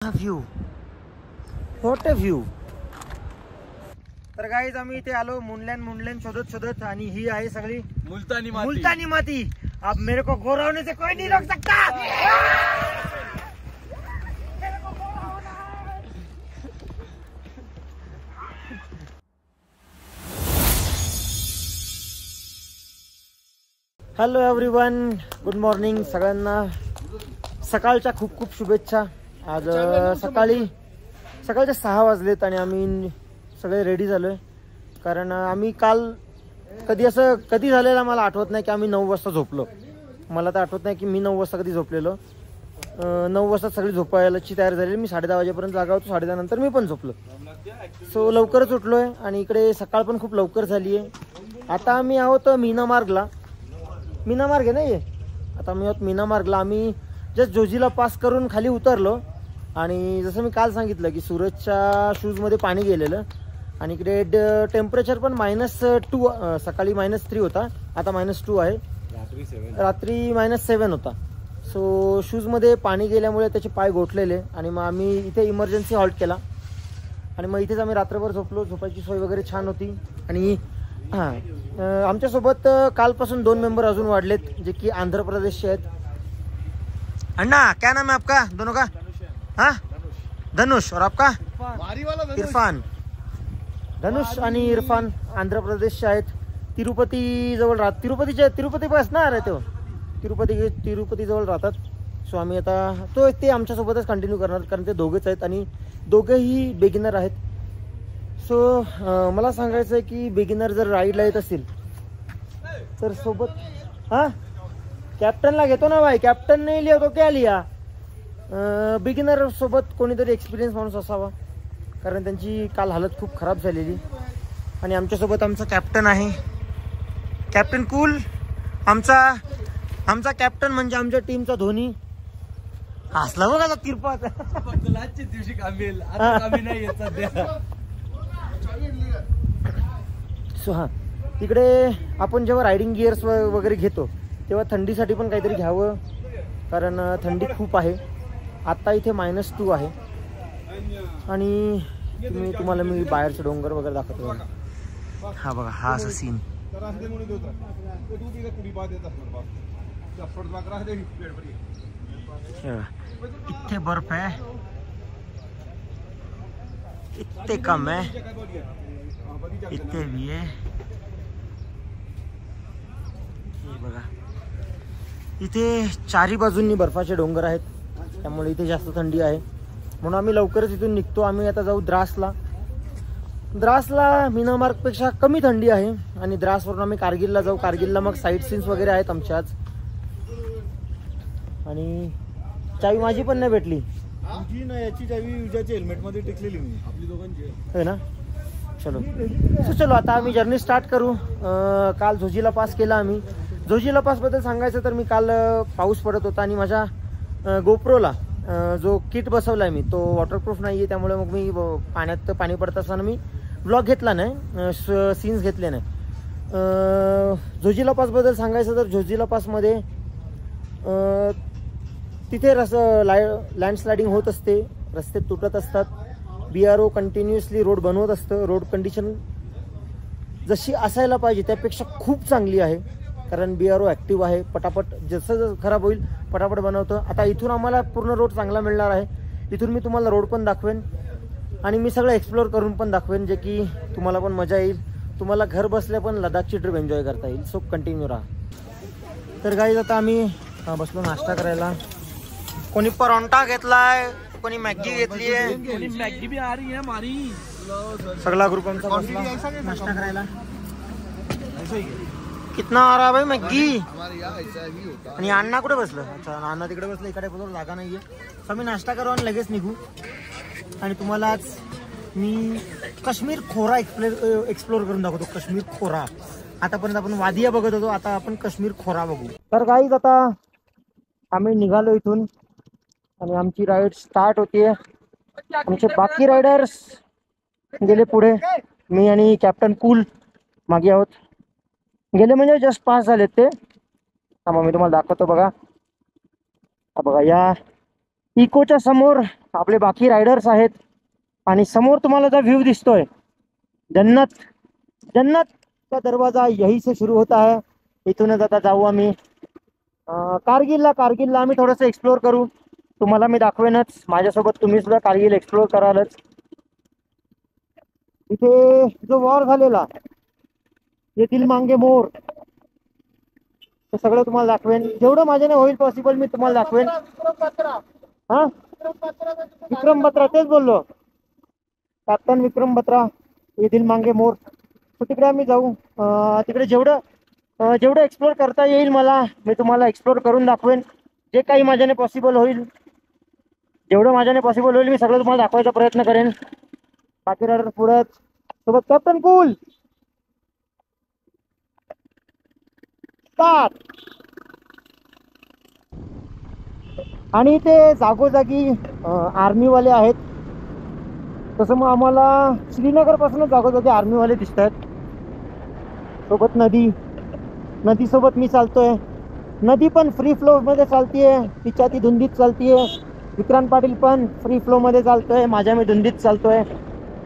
View, what a view. तर guys आम्ही इथे आलो मुंडल्यान शोधत शोधत, आणि ही आहे सगळी मुलतानी माती. अब मेरे को गोरा होने से कोई नहीं रोक सकता. हॅलो एव्हरीवन, गुड मॉर्निंग सगळ्यांना. सकाळच्या खूप खूप शुभेच्छा. आज सकाळचे 6 वाजलेत आणि आम्ही सगळे रेडी झालोय. कारण आम्ही काल कधी झालेला मला आठवत नाही की आम्ही 9 वाजता झोपलो. मला तर आठवत नाही की मी 9 वाजता कधी झोपलेलो. 9 वाजता सगळी झोपायलाची तयार झालेली. मी 10:30 वाजेपर्यंत जागा होतो. 10:30 नंतर मी पण झोपलो. सो लवकरच उठलोय आणि इकडे सकाळ पण खूप लवकर झाली आहे. आता आम्ही आहोत मीना मार्ग आहे ना हे. आता आम्ही आहोत मीना मार्गला. आम्ही जस्ट जोजीला पास करून खाली उतरलो आणि जसं मी काल सांगितलं की सूरजच्या शूजमध्ये पाणी गेलेलं आणि इकडे टेम्परेचर पण -2, सकाळी -3 होता, आता -2 आहे. रात्री -7 होता. सो शूजमध्ये पाणी गेल्यामुळे त्याचे पाय गोठलेले आणि मग आम्ही इथे इमर्जन्सी हॉल्ट केला आणि मग इथेच आम्ही रात्रभर झोपलो. झोपायची सोय वगैरे छान होती. आणि आमच्यासोबत कालपासून 2 मेंबर अजून वाढलेत जे की आंध्र प्रदेशचे आहेत. अन्ना, क्या नाम है आपका दोनों का? हाँ, धनुष. और आपका? इरफान. धनुष आणि इरफान आंध्र प्रदेशचे आहेत. तिरुपती जवळ राहत. तिरुपती पास ना राहते हो. तिरुपती जवळ राहतात. सो आम्ही आता ते आमच्यासोबतच कंटिन्यू करणार कारण ते दोघेच आहेत आणि दोघेही बिगिनर आहेत. सो मला सांगायचं आहे की बिगिनर जर राईडला येत असतील तर सोबत कॅप्टनला घेतो ना भाई. कॅप्टन नाही लिया तो क्या लिया. बिगिनर सोबत कोणीतरी एक्सपिरियन्स माणूस असावा कारण त्यांची काल हालत खूप खराब झालेली. आणि आमच्यासोबत आमचा कॅप्टन आहे, कॅप्टन कूल. आमचा कॅप्टन म्हणजे आमच्या टीमचा धोनी. हसला बघा तिरपात. दिवशी कामेल आता नाही येत सध्या. सो तिकडे आपण जेव्हा रायडिंग गिअर्स वगैरे घेतो तेव्हा थंडीसाठी पण काहीतरी घ्यावं कारण थंडी खूप आहे. आत्ता इथे -2 आहे आणि तुम्हाला मी बाहेरचे डोंगर वगैरे दाखवतो. हा बघा, हा असा सीन. इतने बर्फ है, इतने कम है, इतने भी है. बघा इथे चारी बाजूंनी बर्फाचे डोंगर आहेत त्यामुळे इथे जास्त थंडी आहे. म्हणून आम्ही लवकरच इथून निघतो. आम्ही आता जाऊ द्रासला. मीना मार्गपेक्षा कमी थंडी आहे आणि द्रासवरून आम्ही कारगिलला जाऊ. कारगिलला मग साईट सीन्स वगैरे आहेत आमच्या आज. आणि चावी माझी पण नाही भेटली. याची चावी युजाच्या हेल्मेटमध्ये टिकलेली मी आपली दोघांची आहे ना. चलो आता आम्ही जर्नी स्टार्ट करू. काल झोजीला पास केला आम्ही. झोजीला पासबद्दल सांगायचं तर मी काल पाऊस पडत होता आणि माझ्या गोप्रोला जो किट बसवला आहे मी तो वॉटरप्रूफ नाही आहे त्यामुळे मग मी पाणी पडत असताना मी ब्लॉग घेतला नाही, सीन्स घेतले नाही. झोजिला पासबद्दल सांगायचं तर झोजिला पासमध्ये तिथे लँडस्लायडिंग होत असते, रस्ते तुटत असतात. BRO कंटिन्युअसली रोड बनवत असतं. रोड कंडिशन जशी असायला पाहिजे त्यापेक्षा खूप चांगली आहे कारण BRO ॲक्टिव्ह आहे. पटापट जसं खराब होईल पटापट बनवतं. आता इथून आम्हाला पूर्ण रोड चांगला मिळणार आहे. इथून मी तुम्हाला रोड पण दाखवेन आणि मी सगळं एक्सप्लोअर करून पण दाखवेन जे की तुम्हाला पण मजा येईल. तुम्हाला घर बसल्या पण लडाखची ट्रिप एन्जॉय करता येईल. सो कंटिन्यू राहा. तर गाईज आता आम्ही बसलो नाश्ता करायला. कोणी परोंठा घेतलाय, कोणी मॅगी घेतली आहे, मॅगी भी आ रही है हमारी. सगळा ग्रुप आमचा बसला नाश्ता करायला. कितना आ रहा भाई मॅगी. आणि अण्णा कुठे बसलं. अच्छा, अण्णा तिकडे बसलं. इकडे बरोबर जागा नाहीये. तर मी नाश्ता करू आणि लगेच निघू. आणि तुम्हाला आज मी काश्मीर खोरा एक्सप्लोर करून दाखवतो. काश्मीर खोरा. आतापर्यंत आपण वादिया बघत होतो, आता आपण काश्मीर खोरा बघू. तर गाईज आता आम्ही निघालो इथून आणि आमची राईड स्टार्ट होतीये. आमचे बाकी रायडर्स गेले पुढे. मी आणि कॅप्टन कूल मागे आहोत. गेले म्हणजे जस्ट पास झालेत ते. थांबा मी तुम्हाला दाखवतो. बघा या इकोच्या समोर आपले बाकी रायडर्स आहेत आणि समोर तुम्हाला जो व्ह्यू दिसतोय, जन्नत, जन्नत का दरवाजा यही से शुरू होता है. इथूनच आता जाऊ आम्ही कारगिलला आम्ही थोडंसं एक्सप्लोर करू. तुम्हाला मी दाखवेनच, माझ्यासोबत तुम्ही सुद्धा कारगिल एक्सप्लोर करालच. इथे जो वॉर झालेला, ये दिल मांगे मोर, ते सगळं तुम्हाला दाखवेन. जेवढं माझ्याने होईल पॉसिबल मी तुम्हाला दाखवेन. हा, विक्रम बत्रा, तेच बोललो, कॅप्टन विक्रम बत्रा, ये दिल मांगे मोर. तर तिकडे आम्ही जाऊ. तिकडे जेवढं एक्सप्लोर करता येईल मला, मी तुम्हाला एक्सप्लोर करून दाखवेन. जे काही माझ्याने पॉसिबल होईल, जेवढं माझ्याने पॉसिबल होईल मी सगळं तुम्हाला दाखवायचा प्रयत्न करेन. बाकी रायडर पुढे सोबत. Captain cool start. आणि ते जागोजागी आर्मीवाले आहेत. तसं मग आम्हाला श्रीनगर पासूनच जागोजागी आर्मीवाले दिसत आहेत. सोबत नदी सोबत मी चालतोय. नदी पण फ्री फ्लो मध्ये चालतीये, तिच्या ती धुंदीत चालतीये. विक्रांत पाटील पण फ्री फ्लो मध्ये चालतोय, माझ्या मी धुंदीत चालतोय.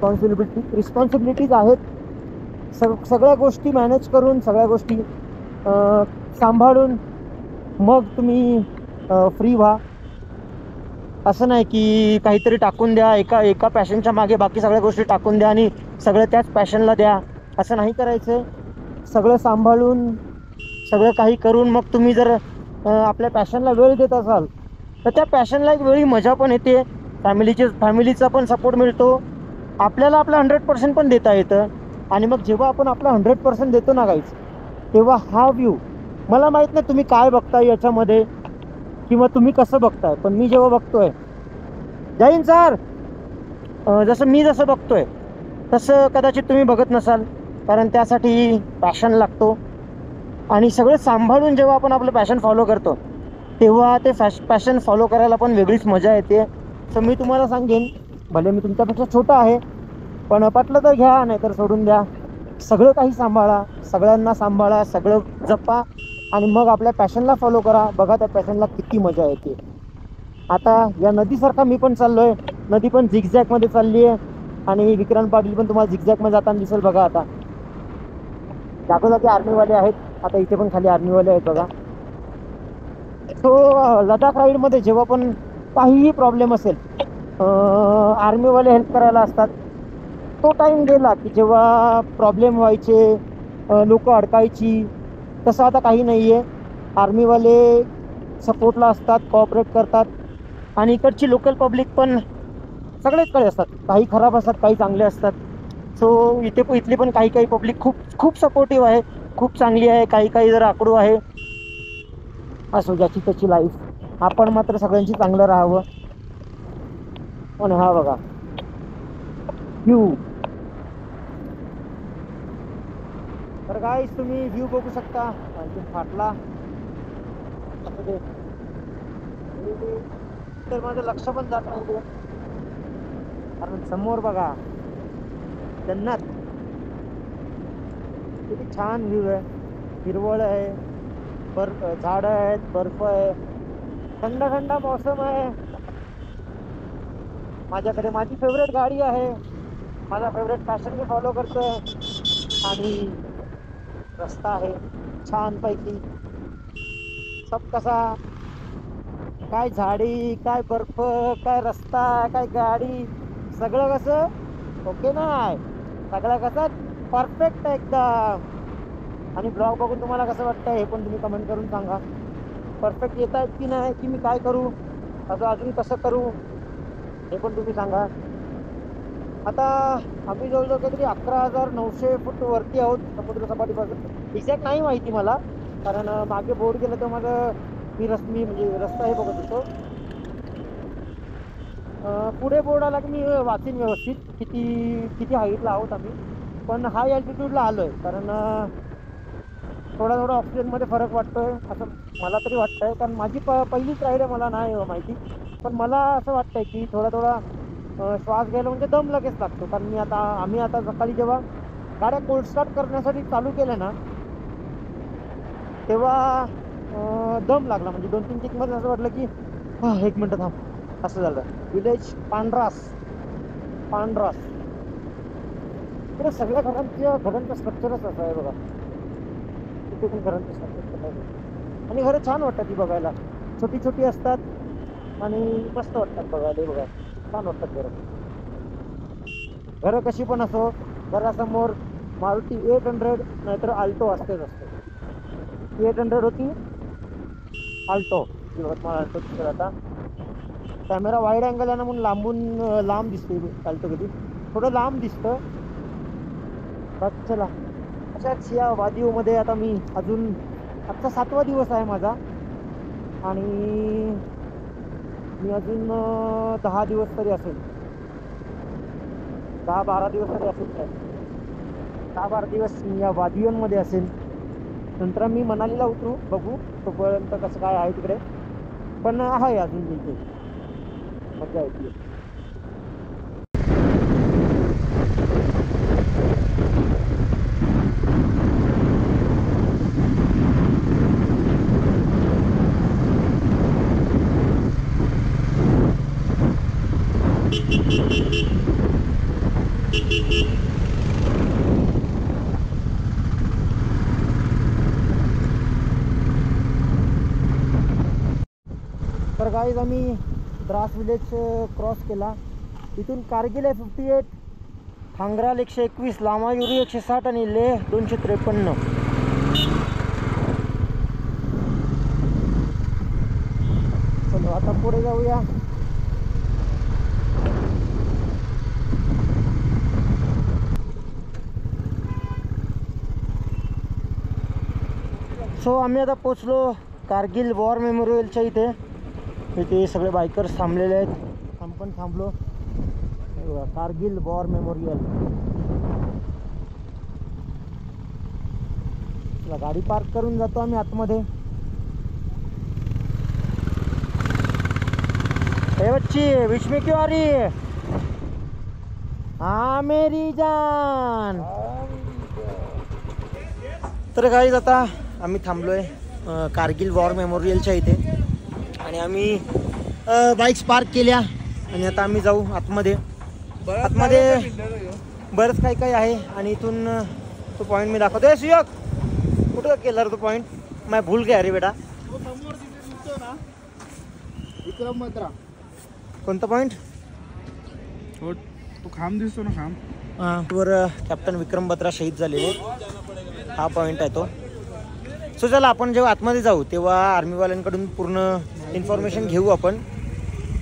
रिस्पॉन्सिबिलिटीज आहेत. सगळ्या गोष्टी मॅनेज करून, सगळ्या गोष्टी सांभाळून मग तुम्ही फ्री व्हा. असं नाही की काहीतरी टाकून द्या, एका पॅशनच्या मागे बाकी सगळ्या गोष्टी टाकून द्या आणि सगळं त्याच पॅशनला द्या. असं नाही करायचं. सगळं सांभाळून, सगळं काही करून मग तुम्ही जर आपल्या पॅशनला वेळ देत असाल तर त्या पॅशनला एक वेळी मजा पण येते, फॅमिलीचा पण सपोर्ट मिळतो, आपल्याला आपलं 100% पण देता येतं. आणि मग जेव्हा आपण आपलं 100% देतो ना गाईज, तेव्हा हा व्ह्यू, मला माहीत नाही तुम्ही काय बघताय याच्यामध्ये किंवा तुम्ही कसं बघताय, पण मी जेव्हा बघतोय, जय हिंद सर, जसं मी बघतोय तसं कदाचित तुम्ही बघत नसाल. कारण त्यासाठी पॅशन लागतो. आणि सगळं सांभाळून जेव्हा आपण आपलं पॅशन फॉलो करतो तेव्हा ते पॅशन फॉलो करायला पण वेगळीच मजा येते. तर मी तुम्हाला सांगेन, भले मी तुमच्यापेक्षा छोटा आहे, पण पटलं तर घ्या, नाही तर सोडून द्या. सगळं काही सांभाळा, सगळ्यांना सांभाळा, सगळं जपा आणि मग आपल्या पॅशनला फॉलो करा. बघा त्या पॅशनला किती मजा येते. आता या नदीसारखा मी पण चाललोय. नदी पण झिगझॅगमध्ये चालली आहे आणि विक्रांत पाटील पण तुम्हाला झिगझॅगमध्ये जाताना दिसेल. बघा आता जागोजागी आर्मीवाले आहेत. आता इथे पण खाली आर्मीवाले आहेत बघा. सो लडाख राईडमध्ये जेव्हा पण काहीही प्रॉब्लेम असेल, आर्मीवाले हेल्प करायला असतात. तो टाईम गेला की जेव्हा प्रॉब्लेम व्हायचे, लोक अडकायची, तसं आता काही नाही आहे. आर्मीवाले सपोर्टला असतात, कॉपरेट करतात आणि इकडची लोकल पब्लिक पण सगळेचकडे असतात. काही खराब असतात, काही चांगले असतात. सो इथली पण काही पब्लिक खूप सपोर्टिव्ह आहे, खूप चांगली आहे. काही जर आकडू आहे. असो, ज्याची त्याची लाईफ. आपण मात्र सगळ्यांची चांगलं राहावं. पण हा बघा व्ह्यू. तर गाईस तुम्ही व्ह्यू बघू शकता. आणखी फाटला असं ते, तर माझं लक्ष पण जात नव्हतं कारण समोर बघा जन्नत. किती छान व्ह्यू आहे. हिरवळ आहे, झाड आहेत, बर्फ आहे, थंड थंड मौसम आहे. माझ्याकडे माझी फेवरेट गाडी आहे, माझा फेवरेट पॅशन मी फॉलो करतोय आणि रस्ता आहे छान पैकी. सब कसा, काय झाडी, काय बर्फ, काय रस्ता, काय गाडी, सगळं कसं ओके नाही, सगळं कसं परफेक्ट एकदम. आणि ब्लॉग बघून तुम्हाला कसं वाटतं हे पण तुम्ही कमेंट करून सांगा. परफेक्ट येत आहेत की नाही, की मी काय करू, अजून कसं करू हे पण तुम्ही सांगा. आता आम्ही जवळजवळ काहीतरी 11,900 फूट वरती आहोत समुद्र सपाटीपासून. एक्झॅक्ट नाही माहिती मला, कारण मागे बोर्ड गेलं तर माझं मी म्हणजे रस्ता हे बघत होतो. पुढे बोर्ड आला की मी वाचीन व्यवस्थित किती हाईटला आहोत आम्ही. पण हाय अल्टिट्यूडला आलोय कारण थोडा ऑक्सिजनमध्ये फरक वाटतोय असं मला तरी वाटतंय. कारण माझी पहिलीच राईड आहे, मला नाही माहिती, पण मला असं वाटतंय की थोडा श्वास घ्यायला म्हणजे दम लगेच लागतो. कारण आम्ही आता सकाळी जेव्हा गाड्या कोल्ड स्टार्ट करण्यासाठी चालू केल्या ना, तेव्हा दम लागला. म्हणजे 2-3 किकमध्ये असं वाटलं की 1 मिनटं थांब, असं झालं. विलेज पांढरास. इकडे सगळ्या घरांचं स्ट्रक्चरच असं आहे बघा. तिथे पण घरांचं स्ट्रक्चर आहे आणि घरं छान वाटतात ती बघायला. छोटी छोटी असतात आणि मस्त वाटतात बघायला. बघा छान वाटतात घरं कशी पण असो. घरासमोर मारुती 800 नाहीतर आल्टो असतेच असते. 800 होती, आल्टो, यवतमाळ आल्टो दिसत. आता कॅमेरा वाईड अँगल आहे ना म्हणून लांब दिसते आल्टो. कधी थोडं लांब दिसतं. बाकी चला अशाच या वादीवमध्ये आता मी अजून, आजचा 7वा दिवस आहे माझा आणि मी अजून 10 दिवस तरी असेल, 10-12 दिवस तरी असेल काय, 10-12 दिवस मी या वादियोंमध्ये असेल. नंतर मी मनालीला उतरू, बघू तोपर्यंत कसं काय आहे तिकडे. पण आहे अजून इथे मजा येते. तर गाईज आम्ही द्रास विलेज क्रॉस केला. इथून कारगिल आहे 58, थांगराल 121, लामायुरी 160 आणि लेह 253. चलो आता पुढे जाऊया. सो आम्ही आता पोचलो कारगिल वॉर मेमोरियलच्या इथे. इथे सगळे बायकर्स थांबलेले आहेत. आम्ही पण थांबलो. Kargil war memorial. गाडी पार्क करून जातो आम्ही आतमध्ये. हे बच्ची विश में क्यों आ रही है? हाँ मेरी जान. तर गाईज आता आम्ही थांबलोय कारगिल वॉर मेमोरियलच्या इथे आणि आम्ही बाईक्स पार्क केल्या आणि आता आम्ही जाऊ आतमध्ये. बरंच काही काही आहे आणि इथून तो पॉईंट मी दाखवतोय. सुयोग कुठं केला तो पॉईंट? मैं भूल गया रे बेटा. विक्रम बत्रा. कोणता पॉईंट? तो खांब दिसतो ना, खांब वर कॅप्टन विक्रम बत्रा शहीद झालेले. हा पॉईंट आहे तो. सो चला आपण जेव्हा आतमध्ये जाऊ तेव्हा आर्मीवाल्यांकडून पूर्ण इन्फॉर्मेशन घेऊ आपण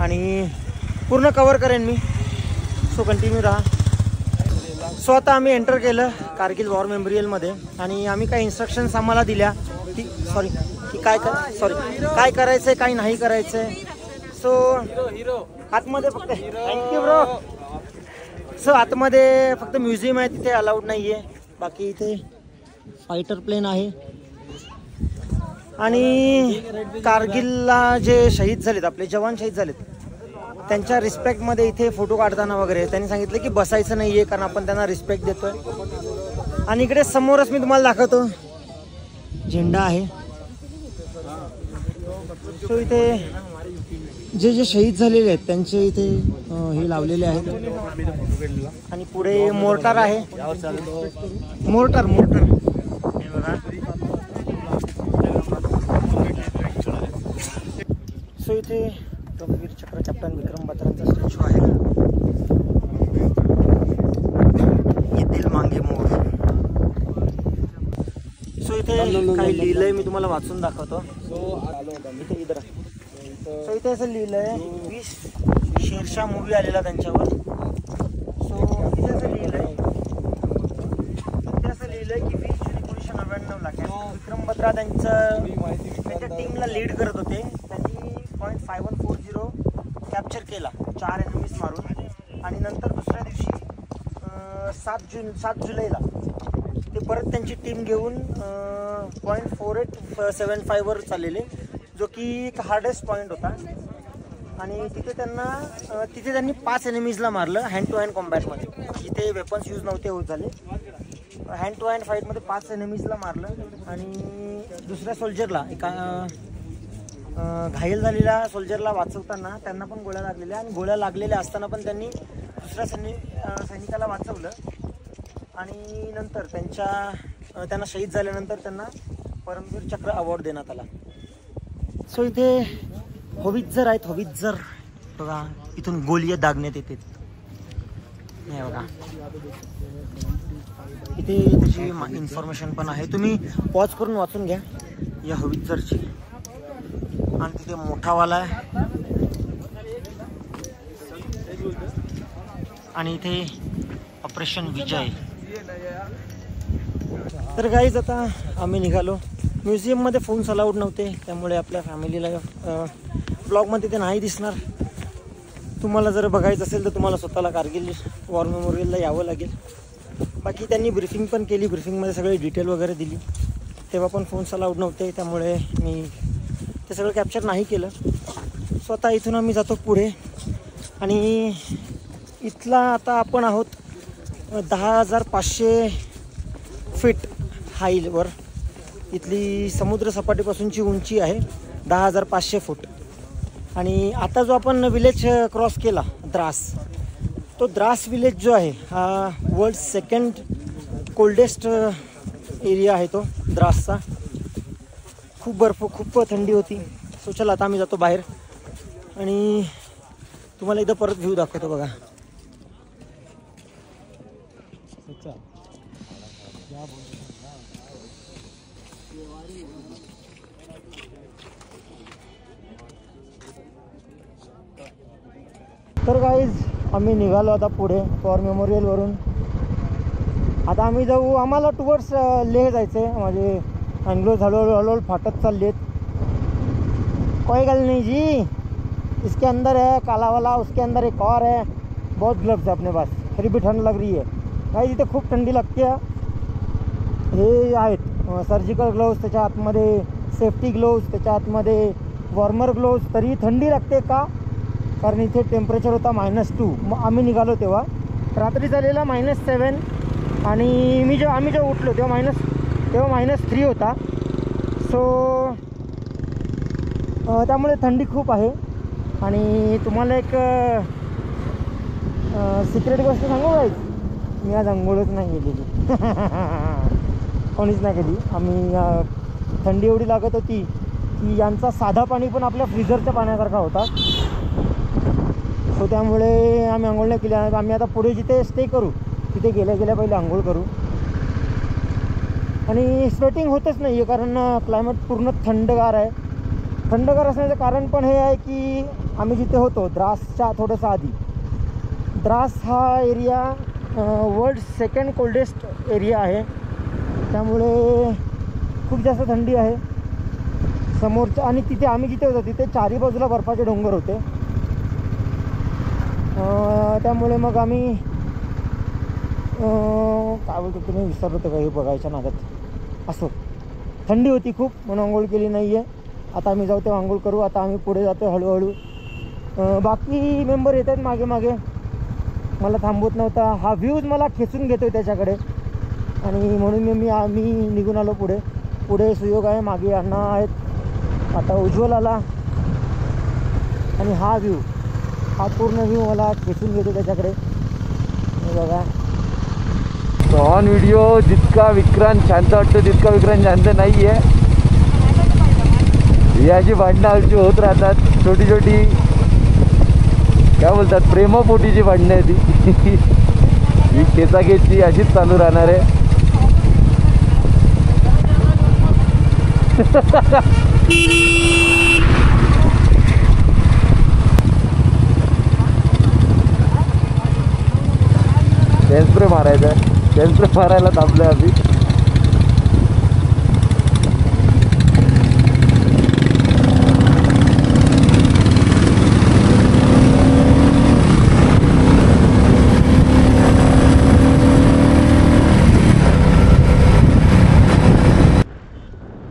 आणि पूर्ण कवर करेन मी. सो कंटिन्यू राहा. सो आता आम्ही एंटर केलं कारगिल वॉर मेमोरियलमध्ये आणि आम्ही काही इन्स्ट्रक्शन्स आम्हाला दिल्या की काय करायचं आहे, काय नाही करायचं आहे. सो आतमध्ये फक्त थँक्यू ब्रो. सो आतमध्ये फक्त म्युझियम आहे, तिथे अलाउड नाही आहे. बाकी इथे फायटर प्लेन आहे आणि कारगिलला जे शहीद झालेत, आपले जवान शहीद झालेत, त्यांच्या रिस्पेक्टमध्ये इथे फोटो काढताना वगैरे त्यांनी सांगितलं की बसायचं नाही आहे कारण आपण त्यांना रिस्पेक्ट देतोय. आणि इकडे समोरच मी तुम्हाला दाखवतो झेंडा आहे. सो इथे जे शहीद झालेले आहेत त्यांचे इथे हे लावलेले आहेत आणि पुढे मोर्टार आहे. मोर्टार हे बघा. सो इथे गंभीर चक्र कॅप्टन विक्रम बत्रांचा स्टॅच्यू आहे. येथील मांगे मोर. सो इथे काही लिहिलंय, मी तुम्हाला वाचून दाखवतो. सो इथे असं लिहिलंय 20 शेरशाह मूवी आलेला त्यांच्यावर. सो इथे असं लिहिलंय की 20 जुलै 1999ला विक्रम बत्रा त्यांच्या टीमला लीड करत होते. त्यांनी .5140 कॅप्चर केला 4 एनिमीज मारून आणि नंतर दुसऱ्या दिवशी 7 जुलैला ते परत त्यांची टीम घेऊन .4875 वर चाललेले, जो की एक हार्डेस्ट पॉईंट होता. आणि तिथे त्यांनी 5 एनिमीजला मारलं हँड टू हँड कॉम्बॅटमध्ये. जिथे वेपन्स यूज नव्हते होत झाले, हँड टू हँड फाईटमध्ये 5 एनिमीजला मारलं आणि दुसऱ्या सोल्जरला एका घायल झालेल्या सोल्जरला वाचवताना त्यांना पण गोळ्या लागलेल्या आणि गोळ्या लागलेल्या असताना पण त्यांनी दुसऱ्या सैनिकाला वाचवलं आणि नंतर त्यांना शहीद झाल्यानंतर त्यांना परमवीर चक्र अवॉर्ड देण्यात आला. सो इथे हॉवित्झर आहेत. हॉवित्झर बघा इथून गोळी दागण्यात येते. हे बघा इथे त्याची इन्फॉर्मेशन पण आहे. तुम्ही पॉज करून वाचून घ्या या हॉवित्झरची. आणि तिथे मोठावाला आहे आणि इथे ऑपरेशन विजय. तर गाईज आता आम्ही निघालो. म्युझियममध्ये फोन्स अलाउड नव्हते त्यामुळे आपल्या फॅमिलीला ब्लॉगमध्ये ते नाही दिसणार. तुम्हाला जर बघायचं असेल तर तुम्हाला स्वतःला कारगिल वॉर मेमोरियलला यावं लागेल. बाकी त्यांनी ब्रीफिंग पण केली. ब्रीफिंगमध्ये सगळे डिटेल वगैरे दिली. तेव्हा पण फोन्स अलाउड नव्हते त्यामुळे मी ते सगळं कॅप्चर नाही केलं. स्वतः इथून आम्ही जातो पुढे आणि इथला आता आपण आहोत 10,500 फीट हाईटवर. इथली समुद्र सपाटीपासूनची उंची आहे 10,500 फूट. आणि आता जो आपण विलेज क्रॉस केला द्रास, तो द्रास विलेज जो आहे हा वर्ल्ड सेकंड कोल्डेस्ट एरिया आहे तो द्रासचा. खूप बर्फ, खूप थंडी होती. सो चला आता आम्ही जातो बाहेर आणि तुम्हाला एकदा परत व्ह्यू दाखवतो बघा. तर गाईज आम्ही निघालो आता पुढे वॉर मेमोरियलवरून. आता आम्ही जाऊ, आम्हाला टुवर्ड्स लेह जायचं आहे. माझे अँग्लो हळूहळू फाटत चालले आहेत. कोई गल नहीं जी, इसके अंदर है काला वाला, उसके अंदर एक और है. बहुत ग्लव्स है अपने पास, फिर भी ठंड लग रही है गाईज. इथे खूप थंडी लागते. हे आहेत सर्जिकल ग्लोव्स, त्याच्या आतमध्ये सेफ्टी ग्लोव्स, त्याच्या आतमध्ये वॉर्मर ग्लोव्स. तरी थंडी लागते का? कारण इथे टेम्परेचर होता -2. मग आम्ही निघालो तेव्हा रात्री झालेला -7 आणि आम्ही जेव्हा उठलो तेव्हा -3 होता. सो त्यामुळे थंडी खूप आहे. आणि तुम्हाला एक सिक्रेट गोष्ट सांगू गाईज, मी आज अंघोळच नाही गेलेली. कोणीच नाही केली. आम्ही थंडी एवढी लागत होती की यांचा साधा पाणी पण आपल्या फ्रीजरच्या पाण्यासारखा होता. सो त्यामुळे आम्ही आंघोळ नाही केली. आम्ही आता पुढे जिथे स्टे करू तिथे गेल्या पहिले आंघोळ करू. आणि स्वेटिंग होतच नाही आहे कारण क्लायमेट पूर्ण थंडगार आहे. थंडगार असण्याचं कारण पण हे आहे की आम्ही जिथे होतो द्रासच्या थोडंसं आधी, द्रास हा area world second coldest area आहे. त्यामुळे खूप जास्त थंडी आहे समोरच्या. आणि तिथे आम्ही जिथे होतो तिथे चारी बाजूला बर्फाचे डोंगर होते. त्यामुळे मग आम्ही काय बोलतो तुम्ही विसरलो होतं का हे बघायच्या नादात. असं थंडी होती खूप म्हणून आंघोळ केली नाही आहे. आता आम्ही जाऊ तेव्हा आंघोळ करू. आता आम्ही पुढे जातो हळूहळू. बाकी मेंबर येत आहेत मागे मागे, मला थांबवत नव्हता. हा व्ह्यूज मला खेचून घेतो आहे त्याच्याकडे आणि म्हणून आम्ही निघून आलो पुढे. पुढे सुयोग आहे, मागे अण्णा आहेत, आता उज्ज्वल आला आणि हा व्ह्यू, हा पूर्ण व्ह्यू मला खेचून घेतो त्याच्याकडे. हे बघा ऑन व्हिडिओ जितका विक्रांत शांत वाटतो तितका विक्रांत शांत नाही आहे. याची भांडणं आमची होत राहतात, छोटी छोटी काय बोलतात प्रेमापोटीची भांडणं आहे ती. ही खेचाखेची अशीच चालू राहणार आहे. सेन्स्प्रे मारायचा, सेन्स्प्रे मारायला थांबलोय आम्ही.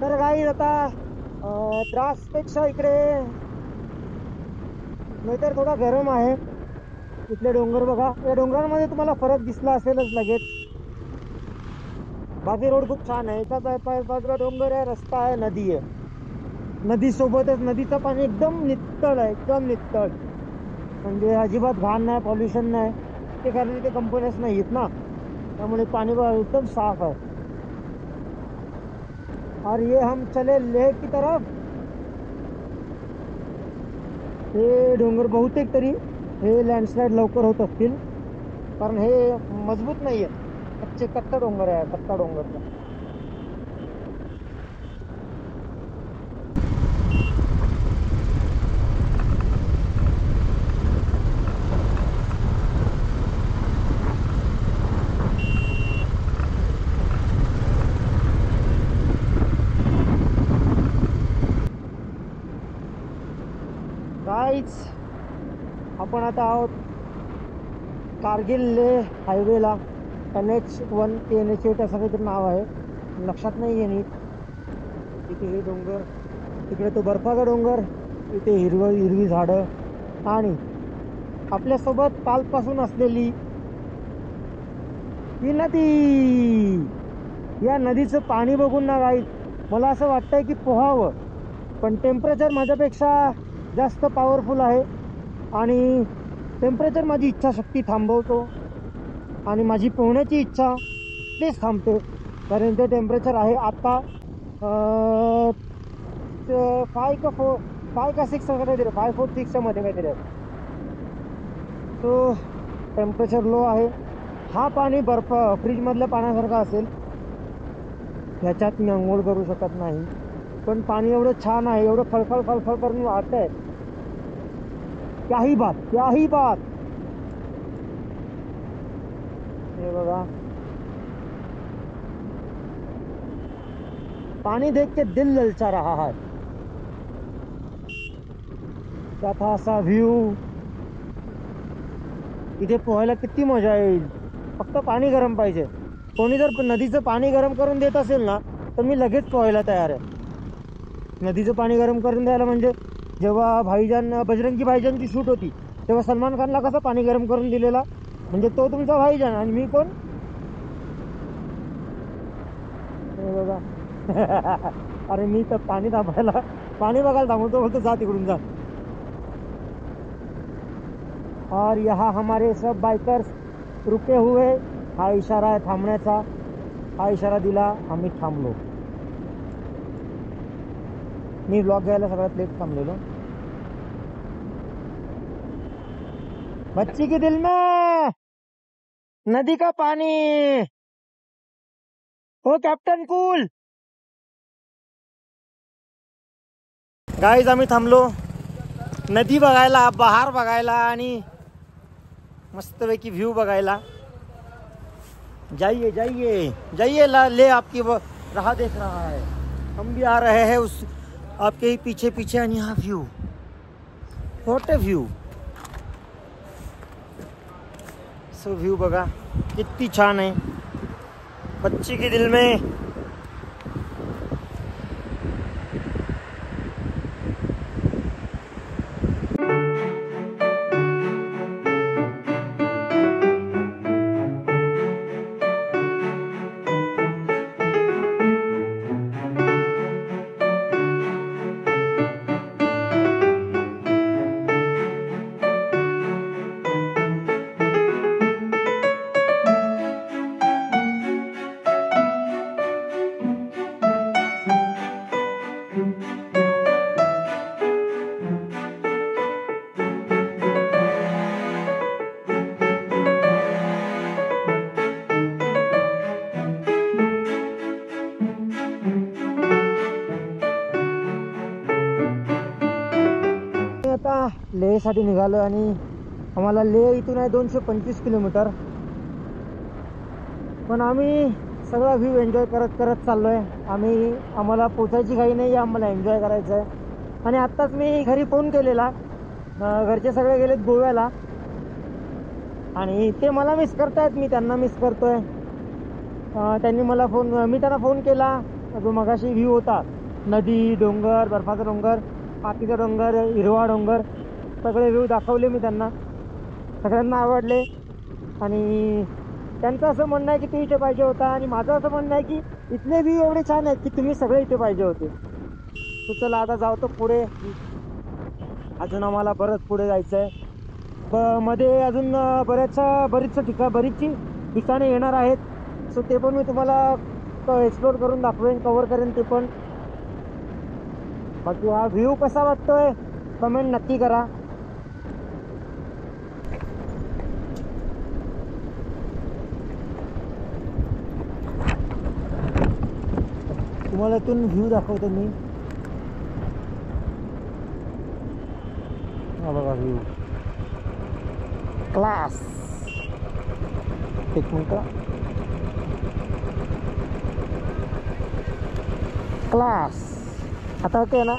तर गाईज आता द्रासपेक्षा इकडे वेदर थोडा गरम आहे. इथले डोंगर बघा, या डोंगरांमध्ये तुम्हाला फरक दिसला असेलच लगेच. बाकी रोड खूप छान आहे. याच्यात बाजूला डोंगर आहे, रस्ता आहे, नदी आहे. नदीसोबतच नदीचं पाणी एकदम नितळ आहे, एकदम नितळ. म्हणजे अजिबात घाण नाही, पॉल्युशन नाही. ते कारण इथे कंपन्याच नाही आहेत ना, त्यामुळे पाणी बघा एकदम साफ है. और ये हम चले लेह की तरफ. हे डोंगर बहुतेक तरी हे लँडस्लाइड लवकर होत असतील, कारण हे मजबूत नाहीये, कच्चे कच्चा डोंगर आहे, कच्चा डोंगर. गाईज, आपण आता आहोत कारगिल लेह हायवेला. NH1 ते NH8 असं काहीतरी नाव आहे, लक्षात नाही आहे नीट. इथे हे डोंगर, तिकडे तो बर्फाचा डोंगर, इथे हिरवी झाडं आणि आपल्यासोबत कालपासून असलेली ही नदी. या नदीचं पाणी बघून ना गाईज मला असं वाटतंय की पोहावं, पण टेम्परेचर माझ्यापेक्षा जास्त पॉवरफुल आहे आणि टेम्परेचर माझी इच्छाशक्ती थांबवतो आणि माझी पोहण्याची इच्छा तेच थांबते. कारण ते टेम्परेचर आहे आता 5 का 6 असं काहीतरी, 5 4 6च्या मध्ये काहीतरी आहे. तो टेम्परेचर लो आहे. हा पाणी बर्फ फ्रीजमधल्या पाण्यासारखा असेल, ह्याच्यात मी अंघोळ करू शकत नाही. पण पाणी एवढं छान आहे, एवढं खळखळ खळखळ करून वाहत आहे, क्या ही बात, क्या ही बात. हे बघा, पानी देख के दिल ललचा रहा है. क्या था असा व्ह्यू. इथे पोहायला किती मजा येईल, फक्त पाणी गरम पाहिजे. कोणी जर नदीचं पाणी गरम करून देत असेल ना, तर मी लगेच पोहायला तयार आहे. नदीचं पाणी गरम करून द्यायला म्हणजे जेव्हा बजरंगी भाईजानची शूट होती तेव्हा सलमान खानला कसं पाणी गरम करून दिलेला, म्हणजे तो तुमचा भाईजान आणि मी कोण. बघा अरे मी तर पाणी बघायला थांबवतो, बोलतो जा तिकडून जा. और यहाँ हमारे सब बाइकर्स रुके हुए. हा इशारा आहे थांबण्याचा, हा इशारा दिला, आम्ही थांबलो. मी ब्लॉग घ्यायला सगळ्यात लेट थांबलेलो. बच्ची के दिल में नदी का पानी. हो कॅप्टन कूल. गाईज, आम्ही थांबलो नदी बघायला, बहार बघायला आणि मस्तपैकी व्ह्यू बघायला. जाइए जाइए जाइए, ले आपकी राह देख रहा है, हम भी आ रहे हैं उस आपके ही पीछे पीछे. आणि हा view, what a view. So view बघा किती छान आहे. बच्ची के दिल में. आता लेहसाठी निघालो आणि आम्हाला लेह इथून आहे 225 किलोमीटर. पण आम्ही सगळा व्ह्यू एन्जॉय करत करत चाललोय. आम्हाला पोचायची काही नाही, आम्हाला एन्जॉय करायचं आहे. आणि आत्ताच मी घरी फोन केलेला, घरचे सगळे गेलेत गोव्याला आणि ते मला मिस करतायत, मी त्यांना मिस करतोय. त्यांनी मला मी त्यांना फोन केला. जो मगाशी व्ह्यू होता, नदी, डोंगर, बर्फाचा डोंगर, मातीचा डोंगर, हिरवा डोंगर, सगळे व्ह्यू दाखवले मी त्यांना. सगळ्यांना आवडले आणि त्यांचं असं म्हणणं आहे की तू इथे पाहिजे होता आणि माझं असं म्हणणं आहे की इथले व्ह्यू एवढे छान आहेत की तुम्ही सगळे इथे पाहिजे होते. तो चला आता जाऊ तर पुढे, अजून आम्हाला बरंच पुढे जायचंय. मध्ये अजून बरीचशी ठिकाणे येणार आहेत. सो ते पण मी तुम्हाला एक्सप्लोर करून दाखवेन, कव्हर करेन ते पण. बाकी हा व्ह्यू कसा वाटतोय कमेंट नक्की करा. तुम्हाला इथून व्ह्यू दाखवतो मी. हा बघा व्ह्यू, क्लास. एक मिनिट, क्लास. आता ओके ना?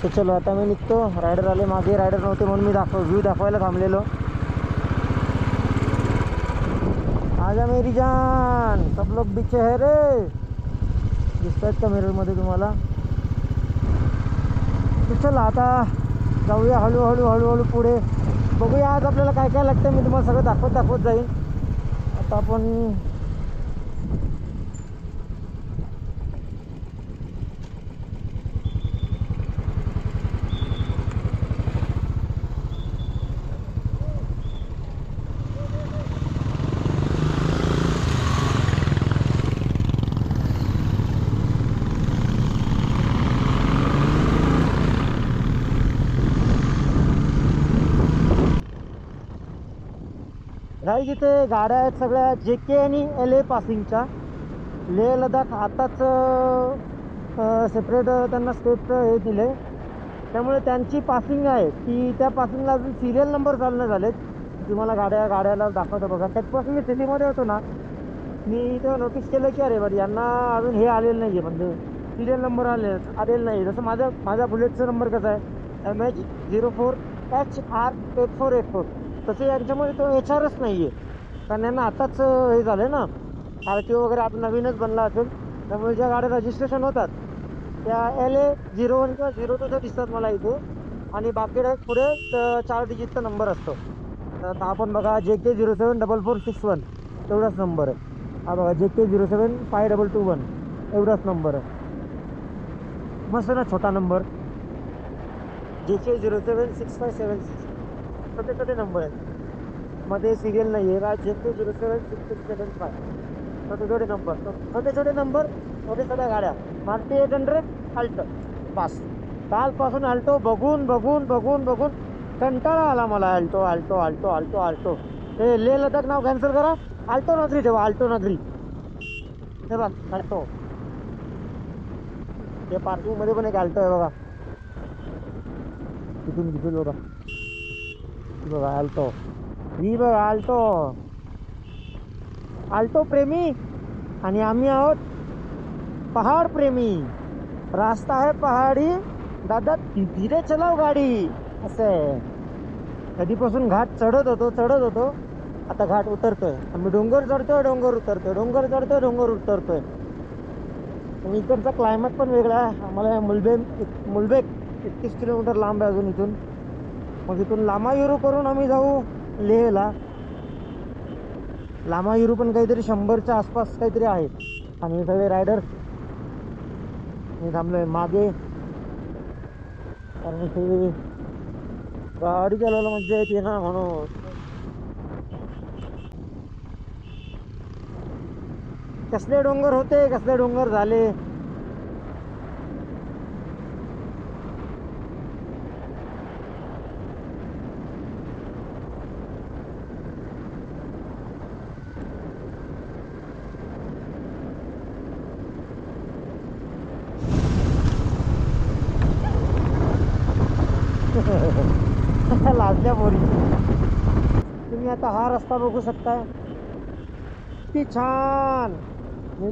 तर चलो आता मी निघतो. रायडर आले, मागे रायडर नव्हते म्हणून मी व्ह्यू दाखवायला थांबलेलो. आजा मेरी जान, सब लोग पीछे है रे. दिसत आहेत का मिररमध्ये तुम्हाला? तर चला आता जाऊया हळूहळू हळूहळू पुढे. बघूया आज आपल्याला काय काय लागतं, मी तुम्हाला सगळं दाखवत जाईन. आता आपण गाईज इथे गाड्या आहेत सगळ्या JK आणि LA पासिंगच्या. लेह लडाख आताच सेपरेट त्यांना स्टेट हे दिले, त्यामुळे त्यांची पासिंग आहे ती, त्या पासिंगला अजून सिरियल नंबर चालू झालेत. तुम्हाला गाड्याला दाखवतो बघा. त्याचपासून मी सिटीमध्ये होतो ना, मी तेव्हा नोटीस केलं की अरे बरं यांना अजून हे आलेलं नाहीये, म्हणजे सिरियल नंबर आलेलं नाही. जसं माझ्या बुलेटचा नंबर कसा आहे, MH04HR8484, तसे यांच्यामध्ये तो HRच नाहीये. कारण यांना आताच हे झालंय ना, RTO वगैरे आता नवीनच बनला असेल, त्यामुळे ज्या गाड्या रजिस्ट्रेशन होतात त्या LA01 किंवा 02 दिसतात मला इथे. आणि बाकी पुढे 4 डिजिटचा नंबर असतो. तर आता आपण बघा JK074461 एवढाच नंबर आहे. हा बघा JK075221 एवढाच नंबर आहे. मस्त ना छोटा नंबर. JK076576 छोटे छोटे नंबर आहेत, मध्ये सिरियल नाहीये का. JK076675 छोटे छोटे नंबर, छोटे छोटे नंबर, छोटे छोट्या गाड्या. मारुती 800 अल्टो. बस कालपासून अल्टो बघून बघून बघून बघून कंटाळा आला मला. Alto Alto Alto Alto Alto. हे लेह लडाख नाव कॅन्सल करा, अल्टो नगरी ठेवा, अल्टो नगरी. हे बघ अल्टो, हे पार्किंग मध्ये पण एक अल्टो आहे बघा, तिथून दिसेल बघा. बघा अल्टो, ही बघा अल्टो. अल्टो प्रेमी आणि आम्ही आहोत पहाड प्रेमी. रास्ता है पहाडी, दादा धीरे चलाव गाडी. असं आहे. कधीपासून घाट चढत होतो, आता घाट उतरतोय. आम्ही डोंगर चढतोय, डोंगर उतरतोय, डोंगर चढतोय, डोंगर उतरतोय. आणि इकडचा क्लायमेट पण वेगळा आहे. आम्हाला मुलबेक 31 किलोमीटर लांब आहे अजून इथून. मग इथून लामायुरू करून आम्ही जाऊ लेहला. लामायुरू पण काहीतरी 100च्या आसपास काहीतरी आहे. आणि सगळे रायडर्स मी थांबलोय मागे, कारण इथे गाडी चालवायला मजा येते ना म्हणून. कसले डोंगर होते, कसले डोंगर झाले. लाजल्या पोरी. तुम्ही आता हा रस्ता बघू शकताय, किती छान. मी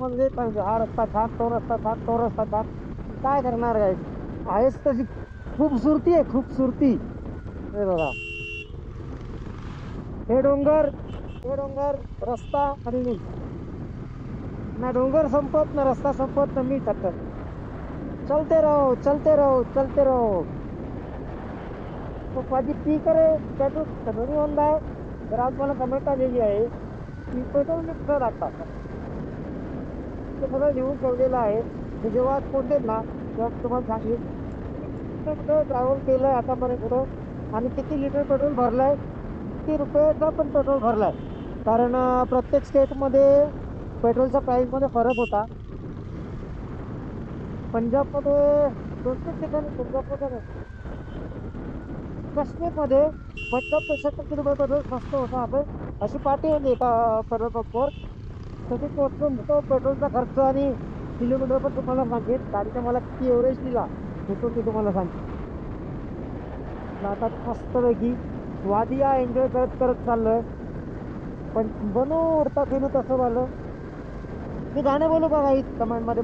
म्हणजे हा रस्ता छान, तो रस्ता छान, तो रस्ता छान. काय करणार काय, आहेच तशी खूपसुरती आहे, खूपसुरती. हे बघा, हे डोंगर, हे डोंगर, रस्ता आणि मी. ना डोंगर संपत ना रस्ता संपत ना मी संपत. चलते रहो चलते रहो चलते रहो. तो पाजी पी करे त्यातून कमी होऊन आहे. तर आज मला कमेंट आलेली आहे की पेट्रोल कुठं टाकतात, ते सगळं लिहून ठेवलेलं आहे. मी जेव्हा पोहोचेल ना तेव्हा तुम्हाला सांगेल कुठं ट्रॅव्हल केलंय आतापर्यंत आणि किती लिटर पेट्रोल भरलंय, किती रुपयाचा पण पेट्रोल भरलाय. कारण प्रत्येक स्टेटमध्ये पेट्रोलच्या प्राइसमध्ये फरक होता. पंजाबमध्ये 2-3 ठिकाणी, पंजाबमध्ये नाही, काश्मीरमध्ये 50-65 रुपये पेट्रोल स्वस्त होतं. आपण अशी पार्टी होती एका पेट्रोल पंपवर. तिथे पोहोचून तो पेट्रोलचा खर्च आणि किलोमीटर पण तुम्हाला सांगेल. गाडीने मला किती एव्हरेज दिला हे पण मी तुम्हाला सांगेन. आता मस्तपैकी वादिया एन्जॉय करत करत चाललोय. पण बनू उडता फिरू तसं झालं. मी गाणे बोलू का काही कमेंट मध्ये,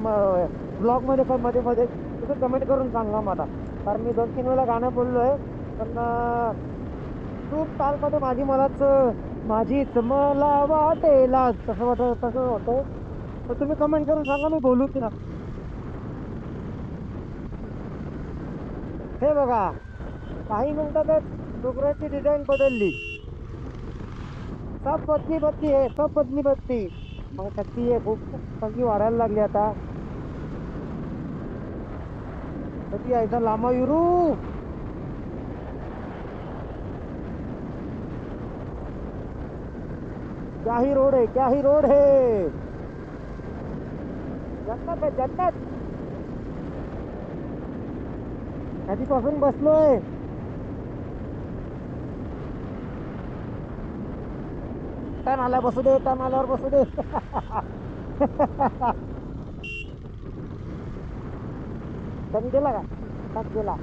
ब्लॉग मध्ये पण मध्ये मध्ये तुम्ही कमेंट करून सांगा मला. कारण मी 2-3 वेळा गाणं बोललोय. पण सूर ताल मध्ये माझीच मला वाटेला तसं होतं. तर तुम्ही कमेंट करून सांगा मी बोलू की ना. हे बघा, काही मिनिटातच डोंगराची डिझाईन बदलली. सब बदली बदली आहे, सब बदली बदली. मग थंडी आहे खूप, थंडी वाढायला लागली आता. कधी यायचा लांबा युरू. क्या ही रोड है, क्या ही रोड है. जन्नत आहे जन्नत. कधीपासून बसलोय. टन आल्या बसू दे, टन आल्यावर बसू दे. टन गेला का? टन गेला.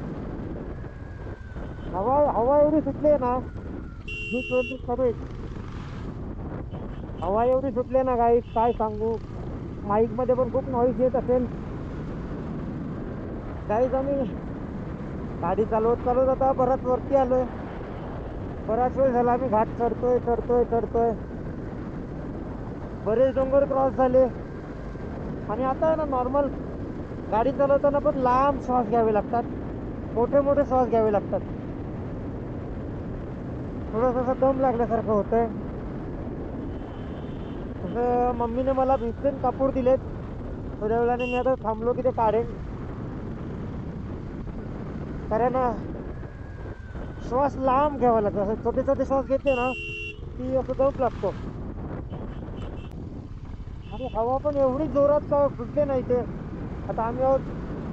हवा हवा एवढी सुटली ना, मी करू. हवा एवढी सुटली ना गाईस, काय सांगू. माईक मध्ये पण खूप नॉईज येत असेल. गाईज आम्ही गाडी चालवत चालवत आता बराच वरती आलोय. बराच वेळ झाला आम्ही घाट चढतोय चढतोय चढतोय. बरेच डोंगर क्रॉस झाले. आणि आता आहे ना नॉर्मल गाडी चालवताना पण लांब श्वास घ्यावे लागतात. मोठे मोठे श्वास घ्यावे लागतात. थोडस दम लागल्यासारखं होतंय. तसं मम्मीने मला भीमसेन कापूर दिलेत. थोड्या वेळाने मी आता थांबलो की ते काढेन. कारण श्वास लांब घ्यावा लागतो. असं छोटे छोटे श्वास घेतले ना की असं दम लागतो. आणि हवा पण एवढी जोरात का सुटते नाही ते. आता आम्ही आहोत,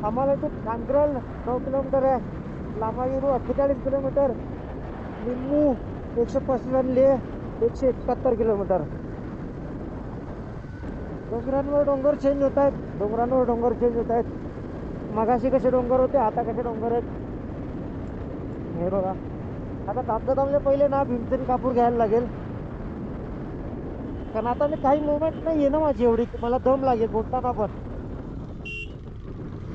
आम्हाला ते कांक्रल 9 किलोमीटर आहे, लांबायुरू 48 किलोमीटर, लिंबू 135 आणि लेह 171 किलोमीटर. डोंगरांवर डोंगर चेंज होत आहेत, डोंगरांवर डोंगर चेंज होत आहेत. मगाशी कसे डोंगर होते, आता कसे डोंगर आहेत हे बघा. आता थांबता थांबले पहिले ना भीमसेन कापूर घ्यायला लागेल. कारण आता मी काही मुवमेंट नाही ना माझी एवढी की मला दम लागेल बोलताना पण.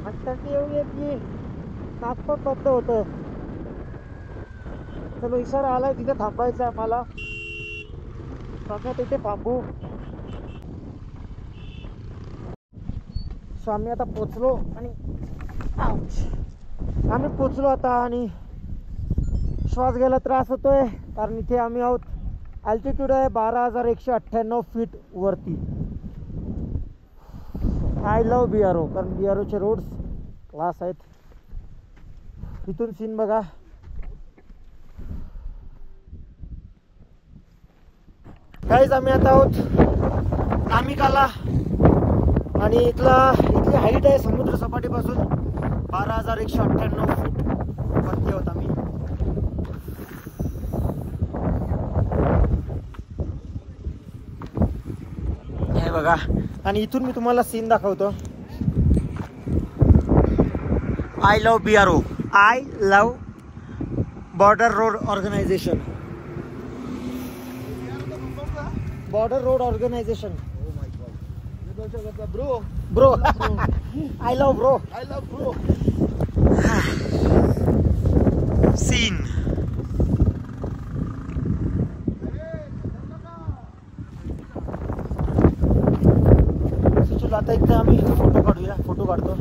आणि थंडी एवढी आहे की नाक पण बंद होतं. चलो इशारा आलाय तिथे थांबायचं आहे आम्हाला. आम्ही आता इथे थांबू. सो आम्ही आता पोचलो आणि आम्ही पोचलो आता. आणि श्वास घ्यायला त्रास होतोय कारण इथे आम्ही आहोत, अल्टिट्यूड आहे 12,198 फीट वरती. आय लव्ह BRO, कारण BROचे रोड्स क्लास आहेत. इथून सीन बघा. गाईज आम्ही आता आहोत नामिकाला. आणि इथली हाईट आहे समुद्र सपाटीपासून 12,198 फूट वरती आहोत आम्ही. हे बघा. आणि इथून मी तुम्हाला सीन दाखवतो. I love BRO, I love Border Road Organisation. Border Road Organisation. Bro I love bro. Scene. चला आता इथे आम्ही फोटो काढूया, फोटो काढतो.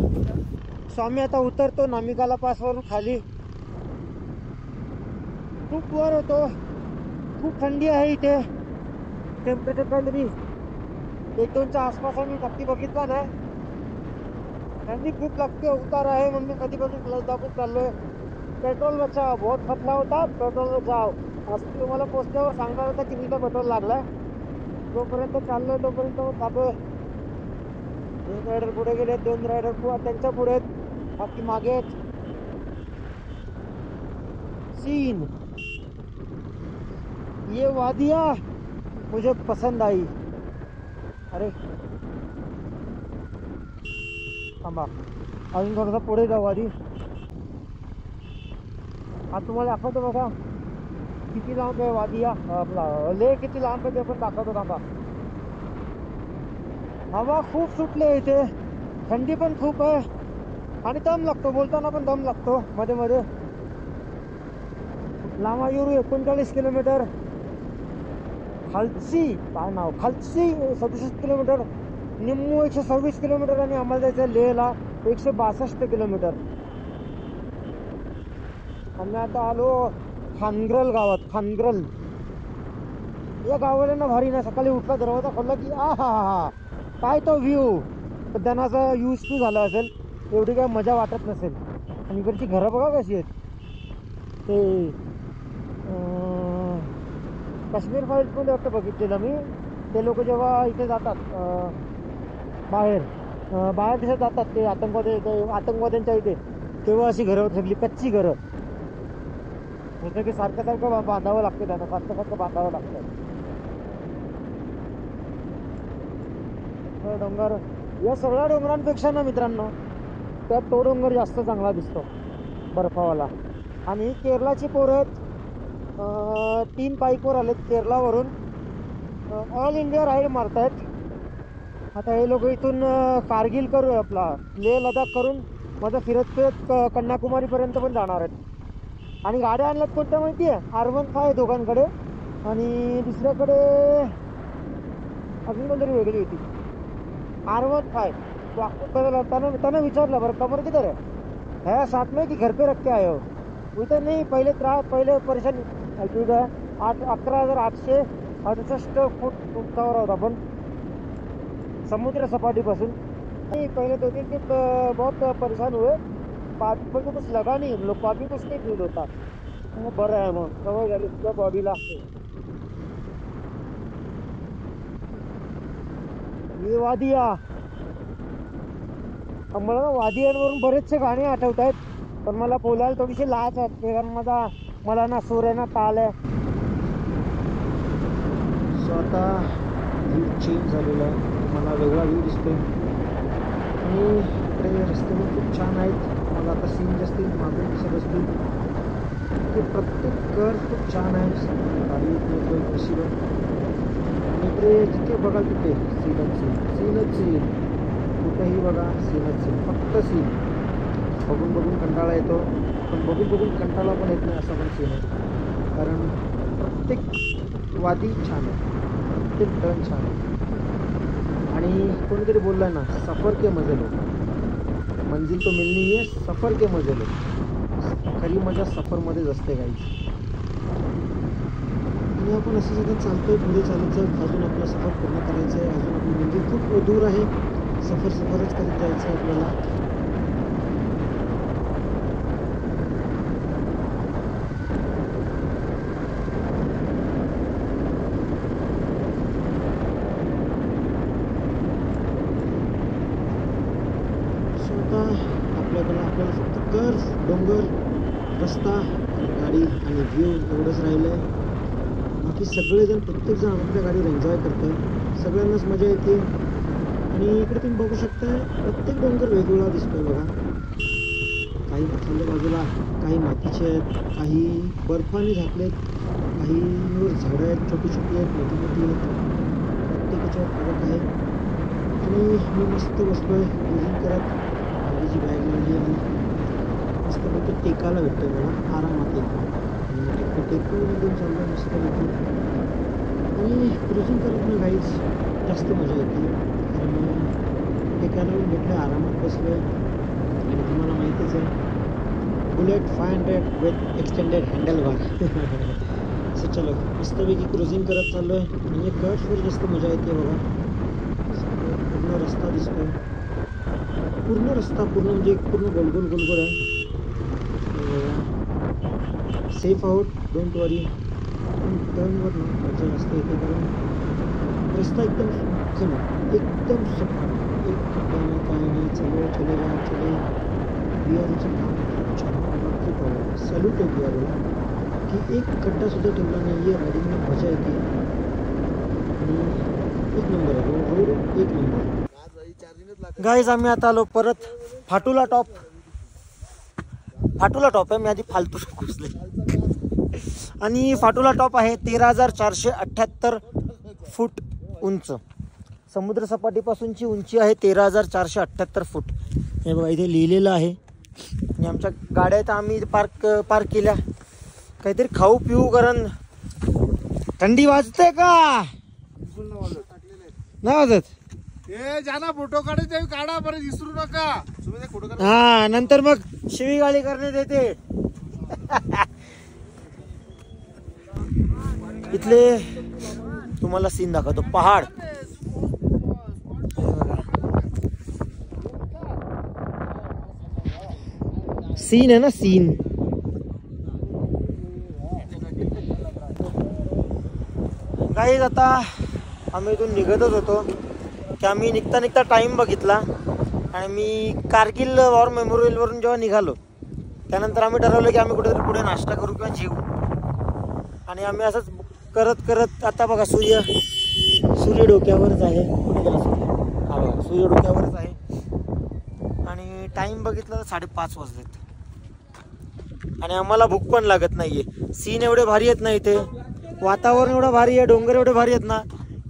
सो आम्ही आता उतरतो नामिकाला पासवरून खाली. खूप वर होतो, खूप थंडी आहे इथे. टेम्परेचर काहीतरी 1-2च्या आसपास आहे. मी नक्की बघितला नाही. थंडी खूप लागते, उतार आहे म्हणून मी कधीपासून क्लच दाबून चाललोय. पेट्रोल बचाव, बहुत खतरा होता, पेट्रोल बचाव असं तुम्हाला पोस्टरवर सांगणार होता की तिथं पेट्रोल लागलाय. जोपर्यंत चाललोय तोपर्यंत थांबलोय. 2 रायडर पुढे गेले, 2 रायडर त्यांच्या पुढे, बाकी मागे आहेत. सीन, ये वादिया मुझे पसंद आई. अरे थांबा, अजून थोडासा पुढे जाऊ आधी. हा तुम्हाला दाखवतो बघा किती लांब आहे वादिया, आपला ले किती लांब आहे ते पण दाखवतो. थांबा. हवा खूप सुटले इथे, थंडी पण खूप आहे आणि दम लागतो, बोलताना पण दम लागतो मध्ये मध्ये. लांबायूर 39 किलोमीटर, खालसी काय नाव, खालसी 67 किलोमीटर, निम्मू 126 किलोमीटर आणि आम्हाला जायचं लेहला 162 किलोमीटर. आम्ही आता आलो खानग्रल गावात. खानग्रल या गावाला भारी ना, सकाळी उठला दरवाजा खोलला की आ हा हा हा, काय तो व्ह्यू. त्यांना असं यूज टू झालं असेल, एवढी काय मजा वाटत नसेल. आणि इकडची घरं बघा कशी आहेत. ते काश्मीर फाईल्स मध्ये वाटतं बघितलेलं मी. ते लोक जेव्हा इथे जातात बाहेर बाहेर देशात जातात, ते आतंकवाद्यांच्या इथे, तेव्हा अशी घरं सगळी कच्ची घरं, जसं की सारखं सारखं बांधावं लागतं त्यांना, सारखं सारखं बांधावं लागतं. डोंगर, या सगळ्या डोंगरांपेक्षा ना मित्रांनो, त्यात तो डोंगर जास्त चांगला दिसतो, बर्फावाला. आणि केरळाची पोरं आहेत, 3 बाईकवर आलेत केरळावरून, ऑल इंडिया राईड मारतायत. आता हे लोक इथून कारगिल करू आपला लेह लडाख करून माझं फिरत फिरत कन्याकुमारी पर्यंत पण जाणार आहेत. आणि गाड्या आणल्यात कोणत्या माहितीये, R15 दोघांकडे, आणि दुसऱ्याकडे अजून कोणतरी वेगळी होती, R15. त्यानं विचारलं बरं कमर किधर है, है साथ में कि घर पे रख के आए हो. उधर नाही, पहिले परेशानी. 11,868 फूट उंचावर आहोत आपण समुद्र सपाटीपासून. नहीं, पहले 2-3 दिन बहुत परेशान हुए, बाद में तो कुछ लगा नहीं, लोग बाकी कुछ नहीं फील होता. बरं आहे मग, सवय झाली तुझ्या बॉडीला. ये वादिया, मला ना वादियांवरून बरेचसे गाणे आठवत आहेत, पण मला बोलायला थोडीशी लाज वाटते, कारण मला ना सूर आहे ना ताल आहे. स्वतः व्ह्यू चेंज झालेला आहे, मला वेगळा व्ह्यू दिसतोय. आणि इकडे रस्ते पण खूप छान आहेत. मला आता सीन जास्ती मागून दिसत असतील की प्रत्येक घर खूप छान आहे, गाडी येतोय कशी. आणि इकडे जिथे बघाल तिथे सीनच सीन, कुठेही बघा सीनच सीन, फक्त सीन. बघून बघून कंटाळा येतो, पण बघून बघून कंटाळा पण येत नाही, असा पण सीन आहे. कारण प्रत्येक वादी छान आहे, प्रत्येक टर्न छान आहे. आणि कोणीतरी बोललाय ना, सफर के मजे लो, मंजिल तो मिलनी है, सफर के मजे लो. खरी मजा सफरमध्येच असते काही. आणि आपण असं सगळं चालतोय, पुढे चालत जाऊ, अजून आपला सफर पूर्ण करायचा आहे. अजून आपली मंजिल खूप दूर आहे, सफरच करत जायचं आहे आपल्याला. आपल्याला फक्त कर्व, डोंगर, रस्ता, गाडी आणि व्ह्यू एवढंच राहिलं आहे. बाकी सगळेजण, प्रत्येकजण आपल्या गाडीवर एन्जॉय करतोय, सगळ्यांनाच मजा येते. आणि इकडे तुम्ही बघू शकताय, प्रत्येक डोंगर वेगवेगळा दिसतोय बघा. काही खाल्ल्या बाजूला काही मातीचे आहेत, काही बर्फाने झाकलेत, काहीवर झाडं आहेत, छोटी छोटी आहेत, मोठी मोठी आहेत, प्रत्येकाच्यावर फरक आहे. आणि मी मस्त बसलोय क्रुझिंग करत, गाडीची बॅग लावली आणि मस्तपैकी टेकायला भेटतोय मला आरामात एकदम. आणि टेकून एकदम चाललं मस्तपैकी. आणि क्रुझिंग करत ना गाईच जास्त मजा येते, कारण टेकायला पण भेटलं, आरामात बसलोय. आणि तुम्हाला माहितीच आहे, बुलेट 500 विथ एक्सटेंडेड हँडल बार. असं चलो मस्तपैकी क्रुझिंग करत चाललोय. म्हणजे कर्व्सवर जास्त मजा येते बघा, पूर्ण रस्ता दिसतोय. पूर्ण रस्ता पूर्ण म्हणजे पूर्ण गोलगोल गोलगोल आहे. सेफ आउट, डोंट वरी. टर्नवर ना मजा जास्त येते कारण रस्ता एकदम सुखन आहे, एकदम सुखन. एक खड्डा नाही काय नाही, चलो चलेगा चले. बिहारीचं काम खूप छान खूप आवडलं. सॅल्यूट आहे बिहारीला की एक खड्डासुद्धा ठेवला नाही आहे. रायडिंगला मजा येते आणि एक नंबर आहे रोड, एक नंबर. गाईज आम्ही आता आलो परत फाटुला टॉप. फाटुला टॉप आहे, मी आधी फालतू घुसले. आणि फाटुला टॉप आहे 13,478 फूट उंच. समुद्र सपाटीपासूनची उंची आहे 13,478 फूट. हे बघा इथे लिहिलेलं आहे. आणि आमच्या गाड्या तर आम्ही पार्क केल्या. काहीतरी खाऊ पिऊ कारण थंडी वाजते का नाही वाजत. जाना फोटो काढायचे काढा परत विसरू नका. हा नंतर मग शिवीगाळी करण्यात येते. इथले तुम्हाला सीन दाखवतो. पहाड सीन आहे ना, सीन. गाईज आता आम्ही इथून निघतच होतो की आम्ही निघता टाईम बघितला आणि मी कारगिल वॉर मेमोरियलवरून जेव्हा निघालो त्यानंतर आम्ही ठरवलं की आम्ही कुठेतरी पुढे नाश्ता करू किंवा जेवू. आणि आम्ही असंच करत आता बघा सूर्य डोक्यावरच आहे. कुठे गेला सूर्य? हा बघा सूर्य डोक्यावरच आहे. आणि टाईम बघितला तर 5:30 वाजलेत आणि आम्हाला भूक पण लागत नाहीये. सीन एवढे भारी आहेत ना इथे, वातावरण एवढं भारी आहे, डोंगर एवढे भारी आहेत ना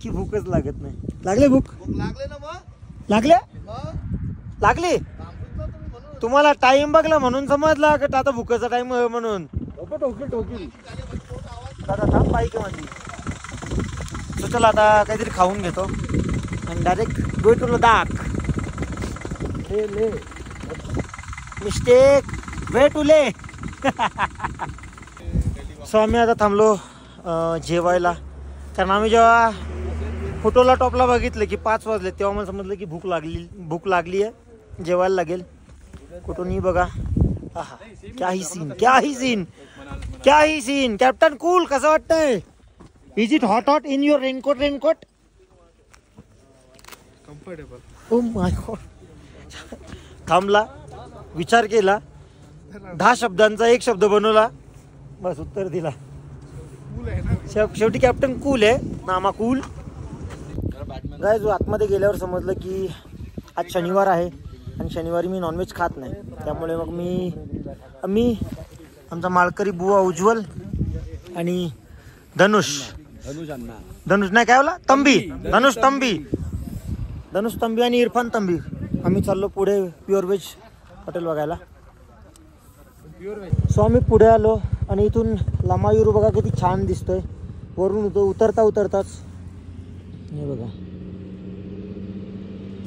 की भूकच लागत नाही. लागले भूक? लागले ना मग. लागले? लागली? तुम्हाला टाइम बघला म्हणून समजला की आता भूकेचा टाइम म्हणून. दादा थांब बाईक माझी. तर चला आता काहीतरी खाऊन घेतो आणि direct go to Ladakh. Leh mistake way to Leh. So आम्ही आता थांबलो जेवायला. कारण आम्ही जेव्हा फोटोला टॉपला बघितलं की 5 वाजले तेव्हा मला समजलं की भूक लागली आहे, जेवायला लागेल. कुठूनही बघा. आहा क्या ही सीन. कॅप्टन कूल कसं वाटतंय? Is it hot in your raincoat? Comfortable. Oh my God. थांबला, विचार केला, 10 शब्दांचा एक शब्द बनवला, बस उत्तर दिला. शेवटी कॅप्टन कूल आहे, नामा कूल. गाय जो आतमध्ये गेल्यावर समजलं की आज शनिवार आहे आणि शनिवारी मी नॉनव्हेज खात नाही. त्यामुळे मग मी आमचा माळकरी बुवा उज्ज्वल आणि धनुष नाही काय बोला धनुष तंबी आणि इरफान तंबी आम्ही चाललो पुढे प्युअर व्हेज हॉटेल बघायला. सो आम्ही पुढे आलो आणि इथून लामायुरू बघा किती छान दिसतोय वरून उतरताच. हे बघा.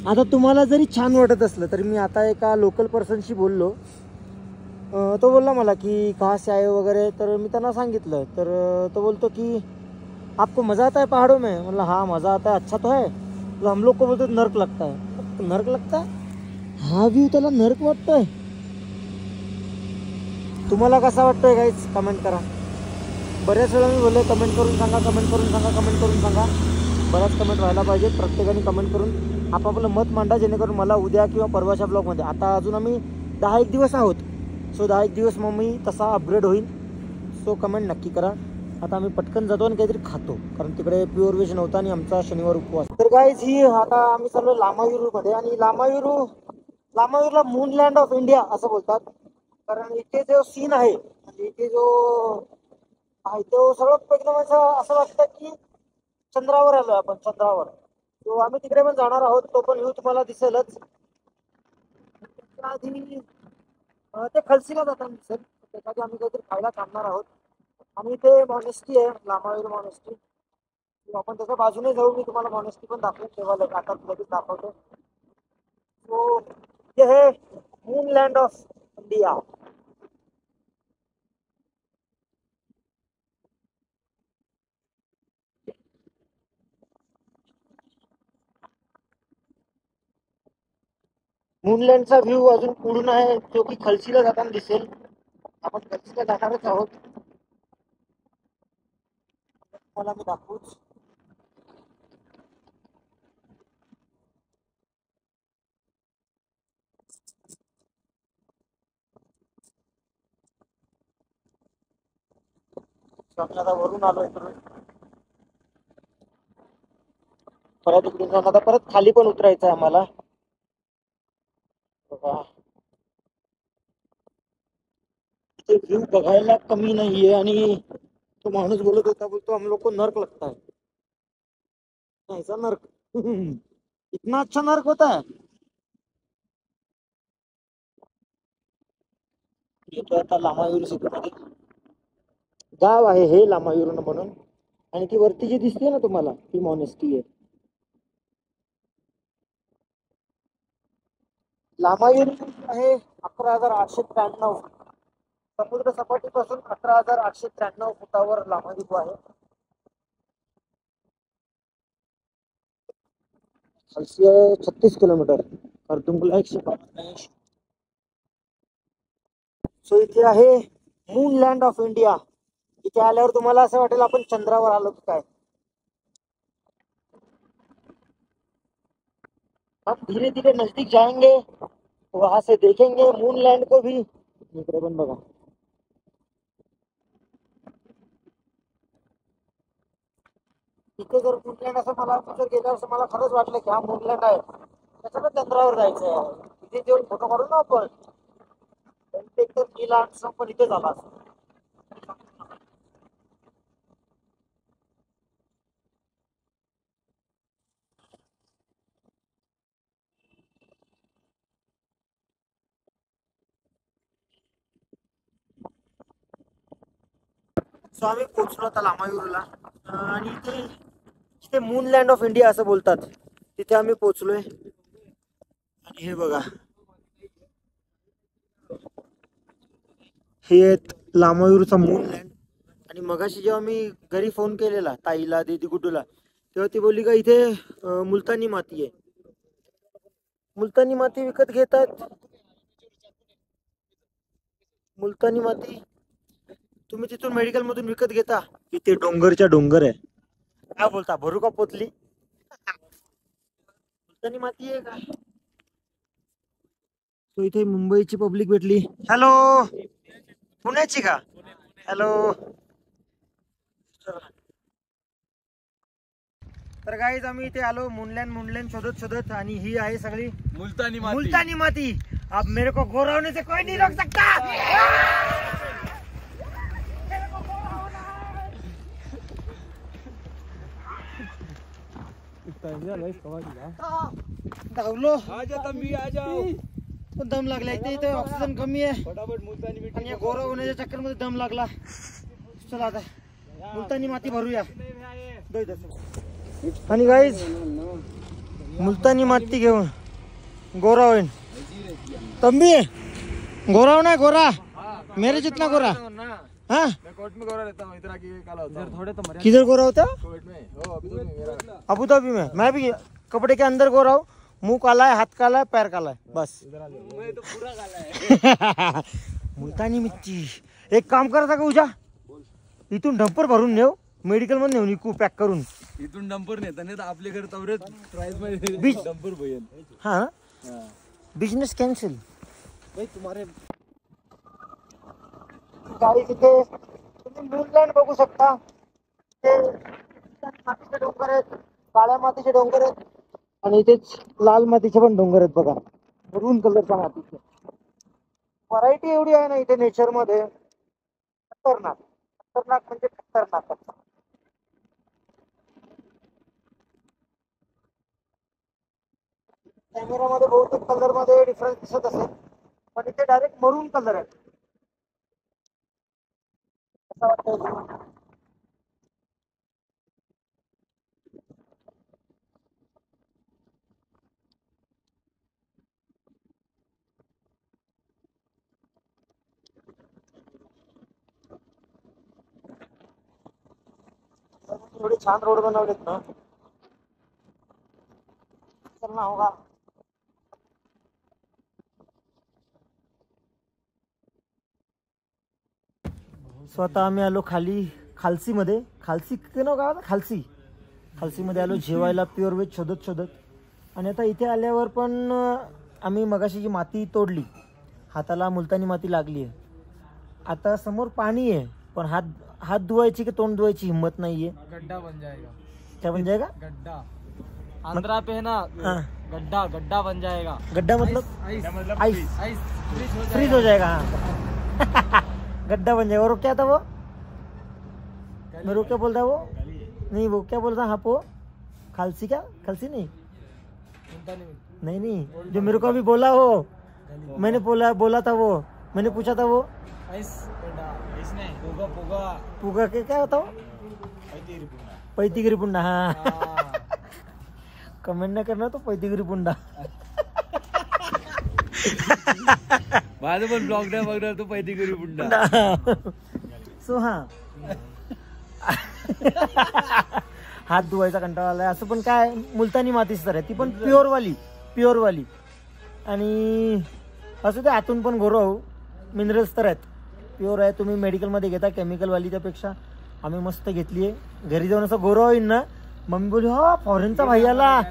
आता तुम्हाला जरी छान वाटत असलं तरी मी आता एका लोकल पर्सनशी बोललो. तो बोलला मला की कहाँ से आए वगैरे. तर मी त्यांना सांगितलं तर तो बोलतो की आपको मज़ा आता है पहाड़ों में? मतलब हाँ मज़ा आता है, अच्छा तो है. तो हम लोग को बोलते नर्क लगता है. नर्क लगता है? हा व्ह्यू त्याला नर्क वाटतोय. तुम्हाला कसा वाटतोय गाईज कमेंट करा. बऱ्याच वेळा मी बोलले कमेंट करून सांगा. बऱ्याच कमेंट व्हायला पाहिजे. प्रत्येकाने कमेंट करून आपापलं मत मांडा जेणेकरून मला उद्या किंवा परवाच्या ब्लॉगमध्ये, आता अजून आम्ही 10-1 दिवस आहोत. सो 10-1 दिवस मग मी तसा अपग्रेड होईल. सो कमेंट नक्की करा. आता आम्ही पटकन जातो आणि काहीतरी खातो कारण तिकडे प्युअर व्हेज नव्हता आणि आमचा शनिवार उपवास. तर गाईज ही आता आम्ही चाललो लामायुरूमध्ये. आणि लामायुरूला मूनलँड ऑफ इंडिया असं बोलतात. कारण इथे जो सीन आहे म्हणजे इथे जो आहे तो सगळं एकदम असं वाटतं की चंद्रावर आलोय आपण, चंद्रावर. तो आम्ही तिकडे पण जाणार आहोत. तो पण व्ह्यू तुम्हाला दिसेलच. आधी ते खलसीला जाताना दिसेल. त्यासाठी आम्ही काहीतरी खायला थांबणार आहोत. आणि इथे मॉनेस्टी आहे, लामायुरू मॉनेस्टी. आपण त्याच्या बाजूने जाऊ. मी तुम्हाला मॉनेस्टी पण दाखवून ठेवायला आता लगेच दाखवतो. सो हे आहे मूनलँड ऑफ इंडिया. मूनलँडचा व्ह्यू अजून पुढून आहे, जो की खलसीला जाताना दिसेल. आपण खलसीला जाणारच आहोत. मला मी दाखवूच. आम्ही आता वरून आलोय, परत इकडून जाऊन आता परत खाली पण उतरायचं आहे आम्हाला. बघा, इथे व्ह्यू बघायला कमी नाहीये. आणि तो माणूस बोलत होता, बोलतो हम लोग को नर्क लगता है. ऐसा नर्क इतना अच्छा नर्क होता है. येतो आता लामायूर सिटीमध्ये. गाव आहे हे लामायूर म्हणून. आणि ती वरती जी दिसते ना तुम्हाला, ती मॉनेस्टी आहे. लामायूर आहे 11,893. समुद्र सपाटीपासून 11,893 फुटावर लामायूर आहे. खालसी आहे 36 किलोमीटर. खरदुंगला 185. सो इथे आहे मून लँड ऑफ इंडिया. इथे आल्यावर तुम्हाला असं वाटेल आपण चंद्रावर आलो की काय. हम धीरे धीरे नजदीक जाएंगे, वहां से देखेंगे मून लैंड को भी. इकडे पण बघा. इथे जर मूनलँड असं मला तिथे गेल्यावर असं मला खरंच वाटलं की हा मूनलँड आहे, त्याच्यानं चंद्रावर जायचं आहे. इथे जेव्हा फोटो काढू ना आपण, ते तर नील आर्मस्ट्रॉंग पण इथे झाला असता. सो आम्ही पोहोचलो आता लामायूरला. आणि इथे इथे मून लँड ऑफ इंडिया असं बोलतात. तिथे आम्ही पोहोचलोय. आणि हे बघा, हे आहेत लामायूरचा मून लँड. आणि मगाशी जेव्हा मी घरी फोन केलेला ताईला, दीदी गुड्डूला, तेव्हा ती बोलली का इथे मुलतानी माती आहे. मुलतानी माती विकत घेतात. मुलतानी माती तुम्ही तिथून मेडिकल मधून विकत घेता. इथे डोंगरच्या डोंगर आहे. काय बोलता, भरू का पोतली. मुलतानी माती आहे का. तो इथे मुंबईची पब्लिक भेटली. हॅलो, पुण्याची का. हॅलो. तर गाईज आम्ही इथे आलो मुनलँड शोधत शोधत. आणि ही आहे सगळी मुलतानी माती. अब मेरे को गोरा होने से कोई नहीं रोक सकता. धावलो. पण दम लागला. इथे ऑक्सिजन कमी आहे आणि या गोरा होण्याच्या चक्कर मध्ये दम लागला. चला आता मुलतानी माती भरूया. आणि गाईज मुलतानी माती घेऊन गोरा होईन. तंबी गोरा होना, गोरा मेरे जितना गोरा. हाँ, कोर्ट में गोरा रहता हूँ, इधर आके काला होता हूँ. थोड़े तो किधर गोरा होता. कोविड में हो, अबू धाबी में मेरा. अबू धाबी में. मैं भी कपड़े के अंदर गोरा हूँ. मुंह काला है, हाथ काला है, पैर काला है, बस. मैं तो पूरा काला है. मुलतानी मिरची. एक काम करायचा का उजा, इथून डंपर भरून नेऊ, मेडिकल मध्ये नेऊन विकू पॅक करून. इथून डंपर नेता नाही तर आपल्या घरी तवरेच प्राइस मध्ये बीच- डंपर भयन. हा, बिझनेस कॅन्सल. तुम्हारे गाडी तिथे तुम्ही मूनलँड बघू शकता. ते मातीचे डोंगर आहेत, काळ्या मातीचे डोंगर आहेत. आणि इथेच लाल मातीचे पण डोंगर आहेत बघा, मरून कलरच्या मातीचे. व्हरायटी एवढी आहे ना इथे नेचर मध्ये. खतरनाक खतरनाक म्हणजे खतरनाक. कॅमेरामध्ये बहुतेक कलर मध्ये डिफरन्स दिसत असेल, पण इथे डायरेक्ट मरून कलर आहे. कसं वाटतंय. एवढे छान रोड बनवलेत ना, चलना होगा. सो आता आम्ही आलो खालसीमध्ये. खालसी ते नाव गाव खालसीमध्ये आलो जेवायला प्युअर व्हेज शोधत. आणि आता इथे आल्यावर पण आम्ही मगाशी जी माती तोडली, हाताला मुलतानी माती लागली आहे. आता समोर पाणी आहे, पण हात धुवायची की तोंड धुवायची हिम्मत नाहीये. गड्ढा बन जाएगा. क्या बन जाएगा? गड्ढा आंध्रा पे है ना, गड्ढा बन जाएगा. गड्ढा मतलब आइस फ्रीज हो जाएगा. हाँ. गड्ढा बन जाएगा. और क्या था वो? मेरे को क्या बोलता वो? नहीं वो क्या बोलता? हाँ वो खालसी नहीं जो मेरे को अभी बोला हो, मैंने बोला था वो, मैंने पूछा था वो पुगा के क्या होता वो? पैतीगिरी पुंडा. हाँ. कमेंट न करना तो पैतीगिरी पुंडा. माझं पण ब्लॉग नाही बघणार तू पैतीगिरी पुंडा. सो हा हात धुवायचा कंटाळा आलाय. असं पण काय मुलतानी मातीच तर आहे, ती पण प्युअर वाली. आणि असं ते आतून पण गोरव मिनरल्स तर आहेत, प्युअर आहे. तुम्ही मेडिकलमध्ये घेता केमिकलवाली, त्यापेक्षा आम्ही मस्त घेतली आहे. घरी जाऊन असं गोरव होईन ना, मम्मी बोली हा फॉरेनचा भाई आला,